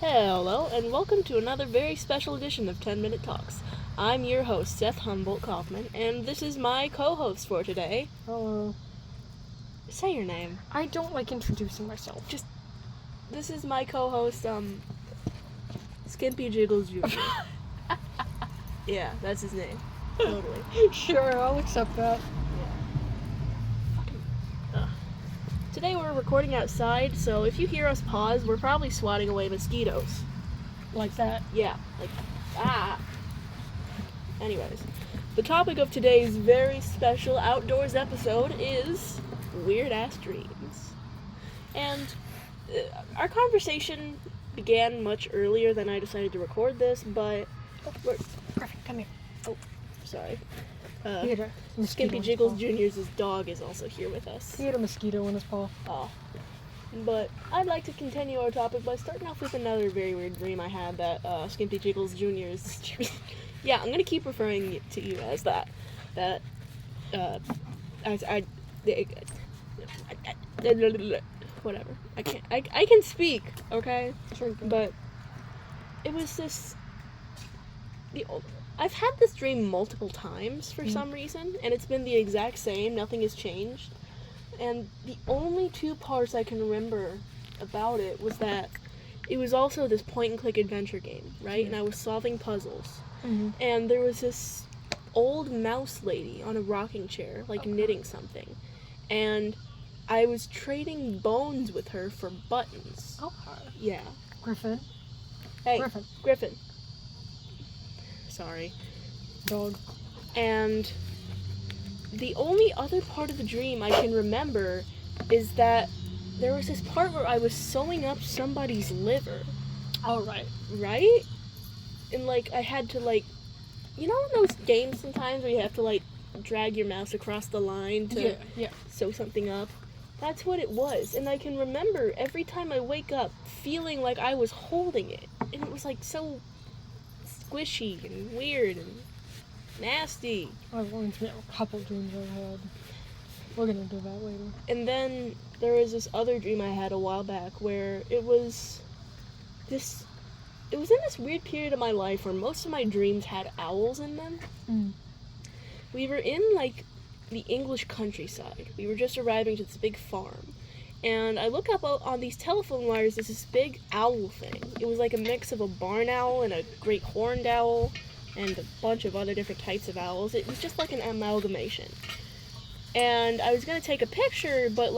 Hello, and welcome to another very special edition of 10 Minute Talks. I'm your host, Seth Humboldt Kaufman, and this is my co-host for today. Hello. Say your name. I don't like introducing myself. This is my co-host, Skimpy Jiggles Jr. Yeah, that's his name. Totally. Sure, I'll accept that. Today we're recording outside, so if you hear us pause, we're probably swatting away mosquitoes. Like that. Yeah, Anyways, the topic of today's very special outdoors episode is weird-ass dreams. And our conversation began much earlier than I decided to record this, but... Griffin, come here. Oh, sorry. He had a Skimpy Jiggles Jr.'s dog is also here with us. He had a mosquito in his paw. Oh. But I'd like to continue our topic by starting off with another very weird dream I had that Skimpy Jiggles Jr.'s... Yeah, I'm gonna keep referring to you as that. Whatever. I can speak, okay? Sure you can. But it was this... I've had this dream multiple times for some reason, and it's been the exact same, nothing has changed. And the only two parts I can remember about it was that it was also this point-and-click adventure game, right? And I was solving puzzles. And there was this old mouse lady on a rocking chair, knitting something. And I was trading bones with her for buttons. Okay. Yeah. Griffin. Hey, Griffin. Sorry. Dog. And the only other part of the dream I can remember is that there was this part where I was sewing up somebody's liver. Alright. Right? And, I had to, you know in those games sometimes where you have to, drag your mouse across the line to sew something up? That's what it was. And I can remember every time I wake up feeling like I was holding it. And it was, so squishy and weird and nasty. I've only a couple dreams I've had. We're gonna do that later. And then there was this other dream I had a while back where it was in this weird period of my life where most of my dreams had owls in them. We were in, the English countryside. We were just arriving to this big farm. And I look up on these telephone wires, there's this big owl thing. It was a mix of a barn owl and a great horned owl and a bunch of other different types of owls. It was just an amalgamation. And I was going to take a picture, but,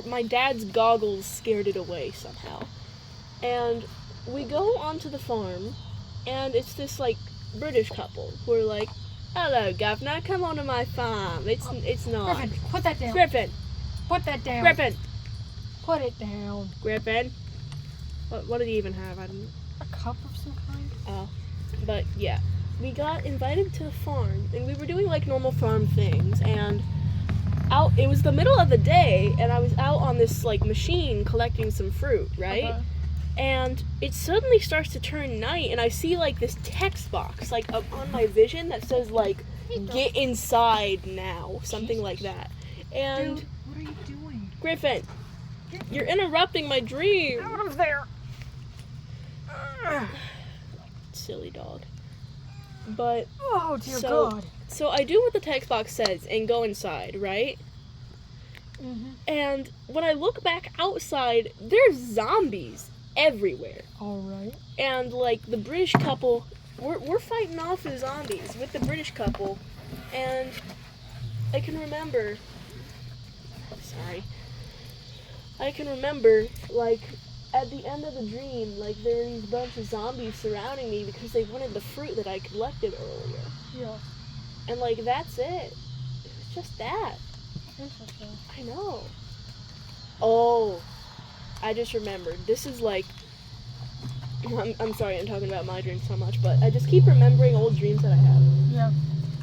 my dad's goggles scared it away somehow. And we go onto the farm, and it's this, British couple who are like, "Hello, governor, come on to my farm." It's not. Griffin, put that down. Griffin! Put that down. Griffin! Put it down. Griffin? What did he even have? I didn't... A cup of some kind? Oh. But, yeah. We got invited to the farm, and we were doing, normal farm things, and it was the middle of the day, and I was out on this, machine collecting some fruit, right? Okay. And it suddenly starts to turn night, and I see, this text box, up on my vision that says, "Get inside now," something like that. And... Dude, what are you doing? Griffin, you're interrupting my dream. Out of there! Silly dog. But... Oh, dear God. So I do what the text box says and go inside, right? And when I look back outside, there's zombies everywhere. Alright. And, the British couple, we're fighting off the zombies with the British couple, and I can remember, at the end of the dream, there were these bunch of zombies surrounding me because they wanted the fruit that I collected earlier. Yeah. And, that's it. It was just that. Interesting. I know. Oh, I just remembered. This is I'm sorry I'm talking about my dreams so much, but I just keep remembering old dreams that I have. Yeah.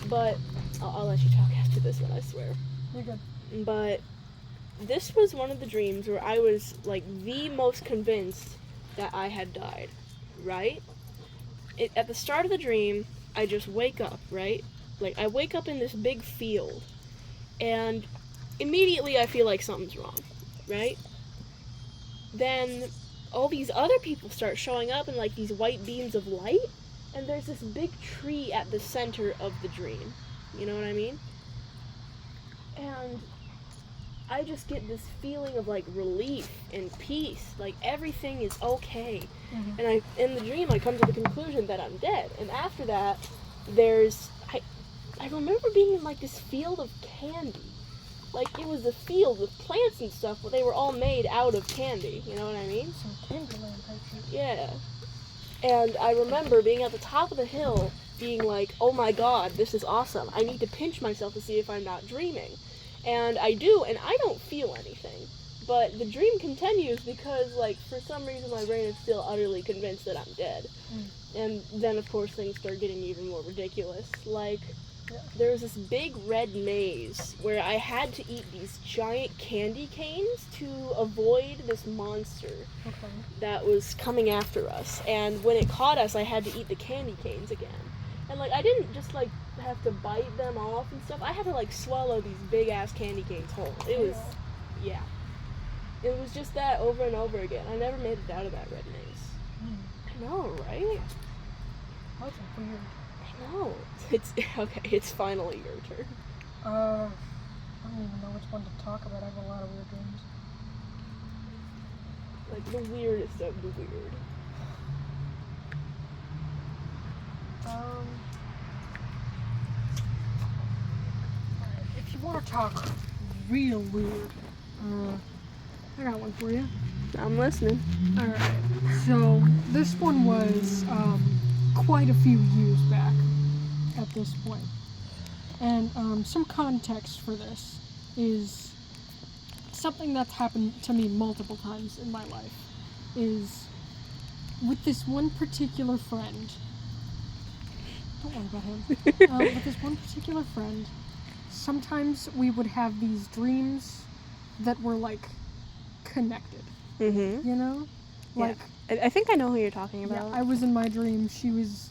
But I'll let you talk after this one, I swear. You're good. But this was one of the dreams where I was, the most convinced that I had died, right? At the start of the dream, I just wake up, right? I wake up in this big field, and immediately I feel like something's wrong, right? Then all these other people start showing up in like these white beams of light, and there's this big tree at the center of the dream. You know what I mean? And I just get this feeling of like relief and peace, like everything is okay. Mm-hmm. And in the dream I come to the conclusion that I'm dead. And after that, I remember being in like this field of candy. Like it was a field with plants and stuff, but they were all made out of candy. You know what I mean? Some Candyland type shit. Yeah. And I remember being at the top of the hill, being like, oh my god, this is awesome. I need to pinch myself to see if I'm not dreaming. And I do, and I don't feel anything. But the dream continues because, like, for some reason my brain is still utterly convinced that I'm dead. And then, of course, things start getting even more ridiculous. Like, there was this big red maze where I had to eat these giant candy canes to avoid this monster that was coming after us. And when it caught us, I had to eat the candy canes again. And, like, I didn't just, like, have to bite them off and stuff. I had to, like, swallow these big-ass candy canes whole. It was, yeah. It was just that over and over again. I never made it out of that red maze. I know, right? That's weird. I know. It's, okay, it's finally your turn. I don't even know which one to talk about. I have a lot of weird dreams. Like, the weirdest of the weird. If you want to talk real weird, I got one for you. I'm listening. Alright, so this one was quite a few years back at this point. And some context for this is something that's happened to me multiple times in my life. Is with this one particular friend. Don't worry about him. With this one particular friend, sometimes we would have these dreams that were like connected. Mm-hmm. You know? Like, I think I know who you're talking about. Yeah, I was in my dream. She was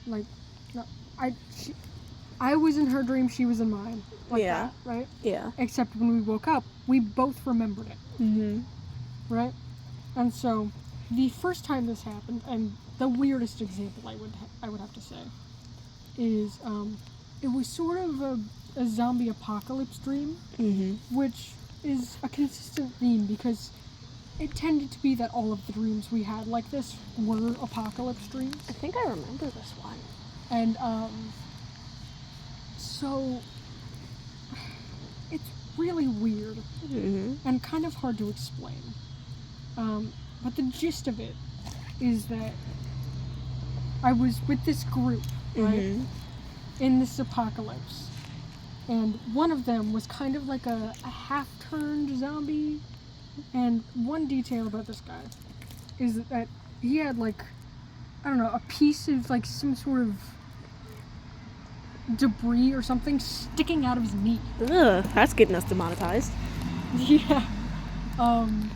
like, no, I was in her dream. She was in mine. Like that, right? Yeah. Except when we woke up, we both remembered it. Mm-hmm. Right? And so, the first time this happened, and the weirdest example I would have to say, is it was sort of a zombie apocalypse dream, which is a consistent theme because it tended to be that all of the dreams we had like this were apocalypse dreams. I think I remember this one. And so it's really weird and kind of hard to explain. But the gist of it is that I was with this group, right, in this apocalypse, and one of them was kind of like a half-turned zombie. And one detail about this guy is that he had, like, I don't know, a piece of, like, some sort of debris or something sticking out of his knee. Ugh, that's getting us demonetized. Yeah. And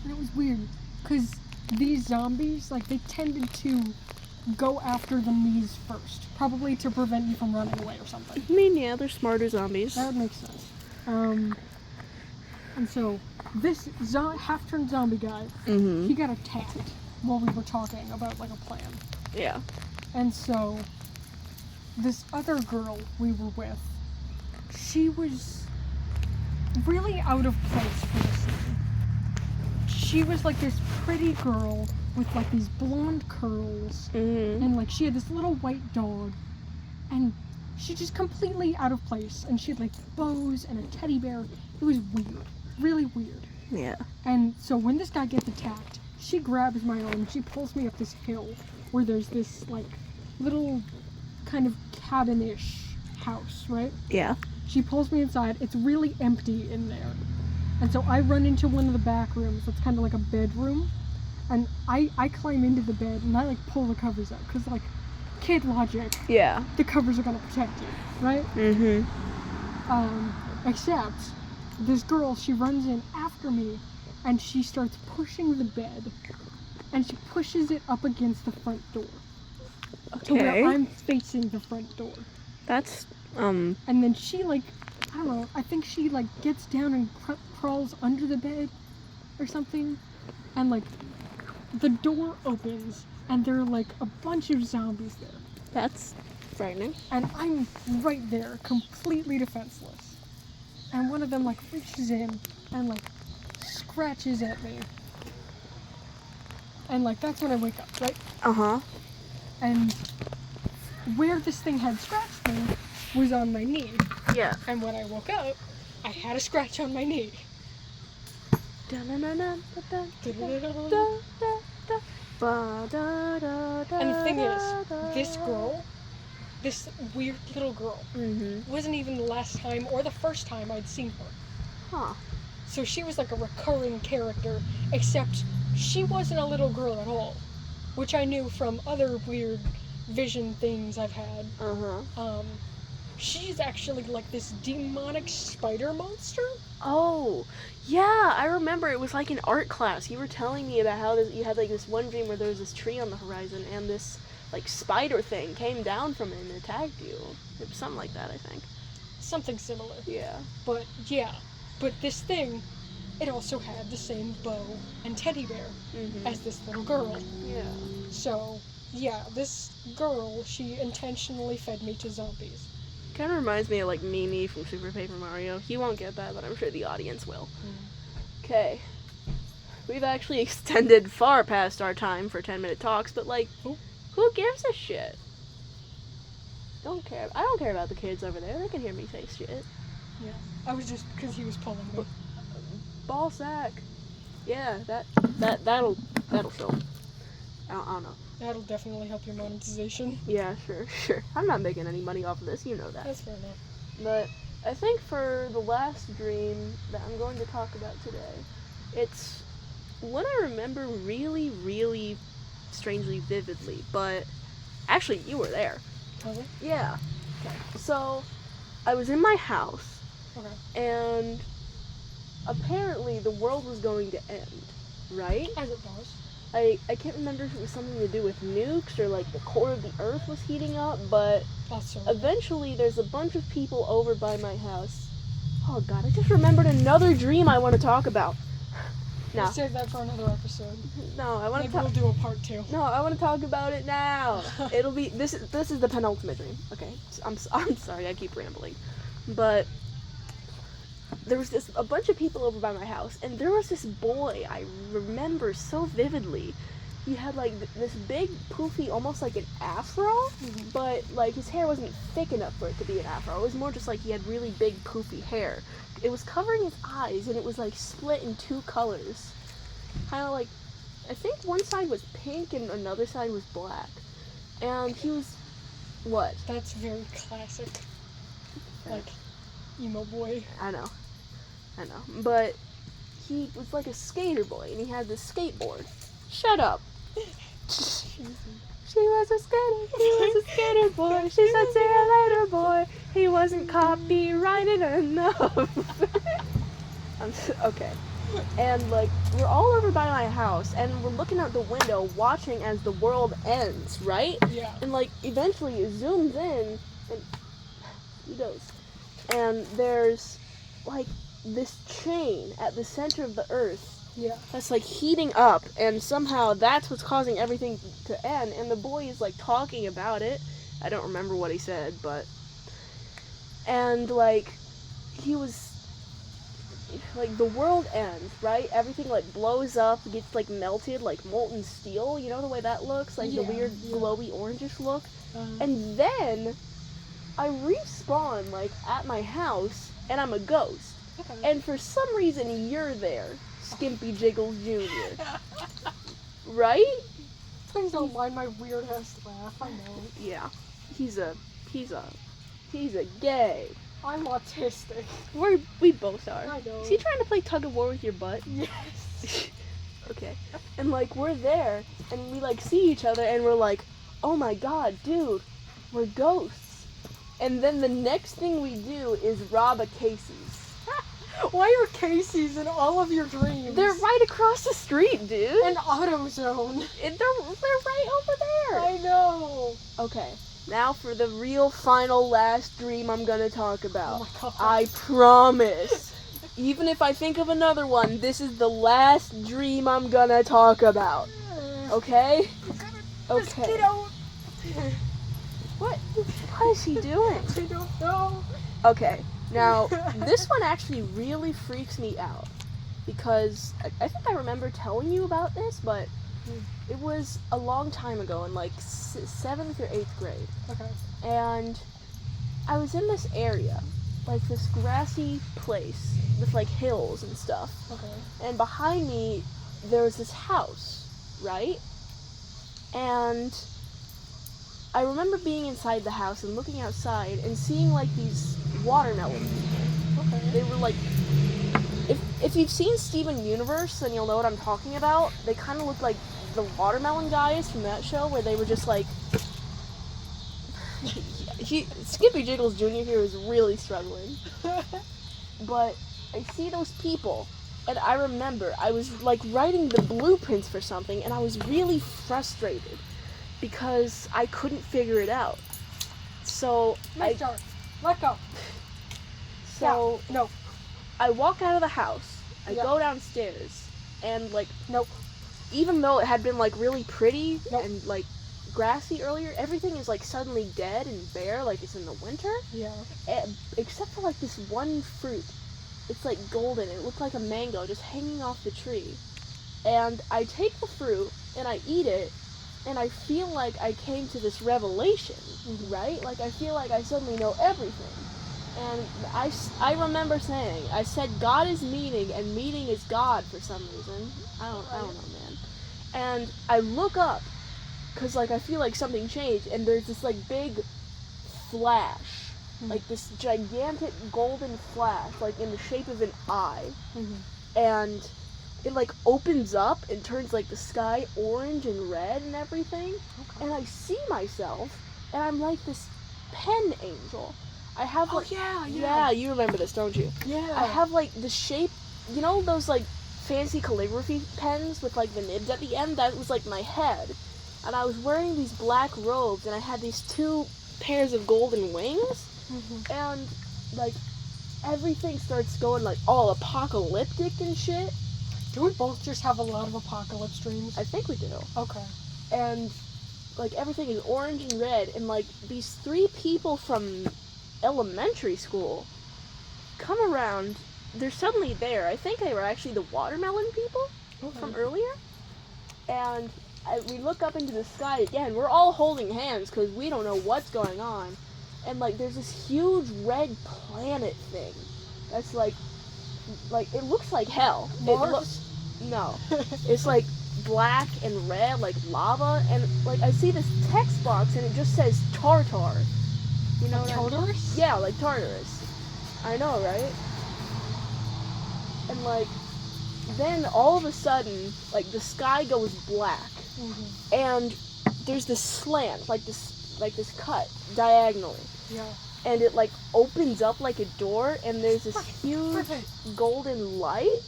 it was weird, because these zombies, like, they tended to go after the knees first, probably to prevent you from running away or something. I mean, yeah, they're smarter zombies. That would make sense. And so, this half-turned zombie guy, he got attacked while we were talking about, like, a plan. Yeah. And so, this other girl we were with, she was really out of place for the scene. She was, like, this pretty girl with, like, these blonde curls, and, like, she had this little white dog, and she just completely out of place, and she had, like, bows and a teddy bear. It was weird. Really weird. Yeah. And so when this guy gets attacked, she grabs my arm, she pulls me up this hill where there's this, like, little kind of cabin-ish house, right? Yeah. She pulls me inside. It's really empty in there. And so I run into one of the back rooms that's kind of like a bedroom. And I climb into the bed and I, like, pull the covers up. Because, like, kid logic. Yeah. The covers are going to protect you, right? Except this girl, she runs in after me and she starts pushing the bed and she pushes it up against the front door. Okay. To where I'm facing the front door. That's, And then she, like, I don't know, I think she, like, gets down and crawls under the bed or something, and like the door opens and there are like a bunch of zombies there. That's frightening. And I'm right there, completely defenseless. And one of them like reaches in and like scratches at me. And like that's when I wake up, right? Uh-huh. And where this thing had scratched me was on my knee. Yeah. And when I woke up, I had a scratch on my knee. And the thing is, this girl, this weird little girl, wasn't even the last time or the first time I'd seen her. Huh. So she was like a recurring character, except she wasn't a little girl at all, which I knew from other weird vision things I've had. She's actually like this demonic spider monster. Oh, yeah, I remember it was like in art class. You were telling me about how you had like this one dream where there was this tree on the horizon and this like spider thing came down from it and attacked you. It was something like that, I think. Something similar. Yeah. But this thing, it also had the same bow and teddy bear as this little girl. Yeah. So, yeah, this girl, she intentionally fed me to zombies. Kind of reminds me of like Mimi from Super Paper Mario. You won't get that, but I'm sure the audience will. Okay. We've actually extended far past our time for 10-minute talks, but like, who gives a shit? Don't care. I don't care about the kids over there. They can hear me say shit. Yeah. I was just because he was pulling me. Ball sack. Yeah, that'll show. I don't know. That'll definitely help your monetization. Yeah, sure. I'm not making any money off of this, you know that. That's fair enough. But I think for the last dream that I'm going to talk about today, it's one I remember really, really strangely vividly, but actually you were there. Was it? Yeah. Okay. So, I was in my house, and apparently the world was going to end, right? As it does. I can't remember if it was something to do with nukes or like the core of the earth was heating up, but eventually there's a bunch of people over by my house. Oh god, I just remembered another dream I want to talk about. No. We'll save that for another episode. No, I want to Maybe we'll do a part 2. No, I want to talk about it now. It'll be this is the penultimate dream. Okay. I'm sorry, I keep rambling. But there was a bunch of people over by my house, and there was this boy I remember so vividly. He had like this big poofy, almost like an afro, but like his hair wasn't thick enough for it to be an afro. It was more just like he had really big poofy hair. It was covering his eyes, and it was like split in 2 colors. Kind of like, I think one side was pink and another side was black. And he was, what? That's very classic. Like, emo boy. I know. But he was like a skater boy, and he had this skateboard. Shut up. She was a skater boy. She said, see you later, boy. He wasn't copyrighted enough. Okay. And like, we're all over by my house, and we're looking out the window, watching as the world ends, right? Yeah. And like, eventually it zooms in, and he goes, and there's like this chain at the center of the earth. Yeah. That's like heating up, and somehow that's what's causing everything to end, and the boy is like talking about it. I don't remember what he said, but, and like, he was, like, the world ends, right? Everything like blows up, gets like melted like molten steel, you know the way that looks? Like the weird glowy orangish look. And then I respawn like at my house, and I'm a ghost. Okay. And for some reason you're there, Skimpy Jiggles Jr. Right? Please don't mind my weird ass laugh, I know. Yeah. He's a gay. I'm autistic. We both are. I know. Is he trying to play tug of war with your butt? Yes. Okay. And like, we're there, and we like see each other, and we're like, oh my god, dude, we're ghosts. And then the next thing we do is rob a Casey's. Why are Casey's in all of your dreams? They're right across the street, dude. An AutoZone. They're right over there. I know. Okay, now for the real final last dream I'm gonna talk about. Oh my god. I promise. even if I think of another one, this is the last dream I'm gonna talk about. Okay? Okay. What is he doing? I don't know. Okay, now, this one actually really freaks me out. Because I think I remember telling you about this, but it was a long time ago in like 7th or 8th grade. Okay. And I was in this area, like this grassy place with like hills and stuff. Okay. And behind me, there was this house, right? And I remember being inside the house and looking outside and seeing like these watermelons. Okay. They were like, if you've seen Steven Universe, then you'll know what I'm talking about. They kind of look like the watermelon guys from that show, where they were just like, Skimpy Jiggles Jr. here is really struggling. But I see those people, and I remember I was like writing the blueprints for something, and I was really frustrated because I couldn't figure it out. So Let go. So yeah. No. I walk out of the house. I Yep. go downstairs, and like, Nope. even though it had been like really pretty Nope. and like grassy earlier, everything is like suddenly dead and bare, like it's in the winter. Yeah. Except for like this one fruit. It's like golden. It looked like a mango just hanging off the tree. And I take the fruit and I eat it, and I feel like I came to this revelation, right? Like I feel like I suddenly know everything. And I remember saying, I said God is meaning and meaning is God for some reason. I don't know, man. And I look up, because like I feel like something changed, and there's this like big flash, like this gigantic golden flash, like in the shape of an eye. And it like opens up and turns like the sky orange and red and everything. Okay. And I see myself, and I'm like this pen angel. I have like, yeah, you remember this, don't you? Yeah. I have like the shape, you know those like fancy calligraphy pens with like the nibs at the end? That was like my head. And I was wearing these black robes, and I had these 2 pairs of golden wings. And like everything starts going like all apocalyptic and shit. Do we both just have a lot of apocalypse dreams? I think we do. Okay. And like everything is orange and red, and like these 3 people from elementary school come around. They're suddenly there. I think they were actually the watermelon people from earlier. And we look up into the sky again. We're all holding hands because we don't know what's going on. And like there's this huge red planet thing that's like it looks like hell. Mars? No. It's like black and red, like lava, and like I see this text box and it just says Tartar. You know what Tartarus? Yeah, like Tartarus. I know, right? And like then all of a sudden, like the sky goes black, and there's this slant, like this cut diagonally. Yeah. And it like opens up like a door, and there's this huge golden light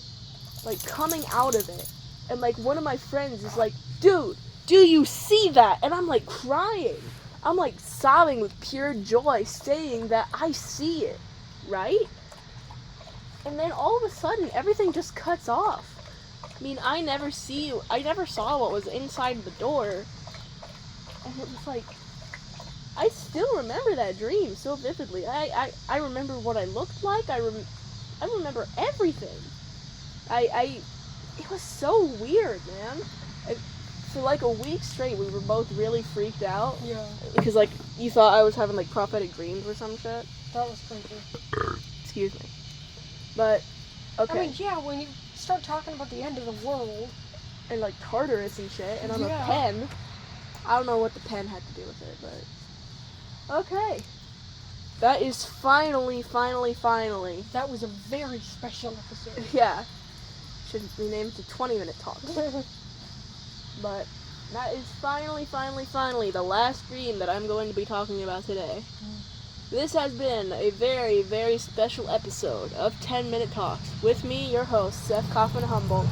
like coming out of it. And like one of my friends is like, "Dude, do you see that?" And I'm like crying. I'm like sobbing with pure joy, saying that I see it, right? And then all of a sudden, everything just cuts off. I mean, I never saw what was inside the door. And it was like, I still remember that dream so vividly. I remember what I looked like. I remember everything. It was so weird, man. For like a week straight, we were both really freaked out. Yeah. Because like, you thought I was having like prophetic dreams or some shit. That was creepy. Excuse me. But, okay. I mean, yeah, when you start talking about the end of the world. And like Tartarus and shit, and on a pen. I don't know what the pen had to do with it, but... Okay. That is finally. That was a very special episode. Yeah. Should rename it to 20-minute talks. But that is finally the last dream that I'm going to be talking about today. This has been a very, very special episode of 10-Minute Talks with me, your host, Seth Kaufman Humboldt,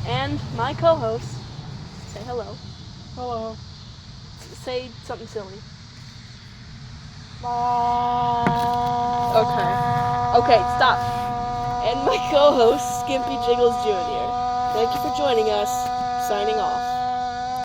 and my co-host. Say hello. Hello. Say something silly. Okay, stop. and my co-host, Skimpy Jiggles Jr. Thank you for joining us. Signing off.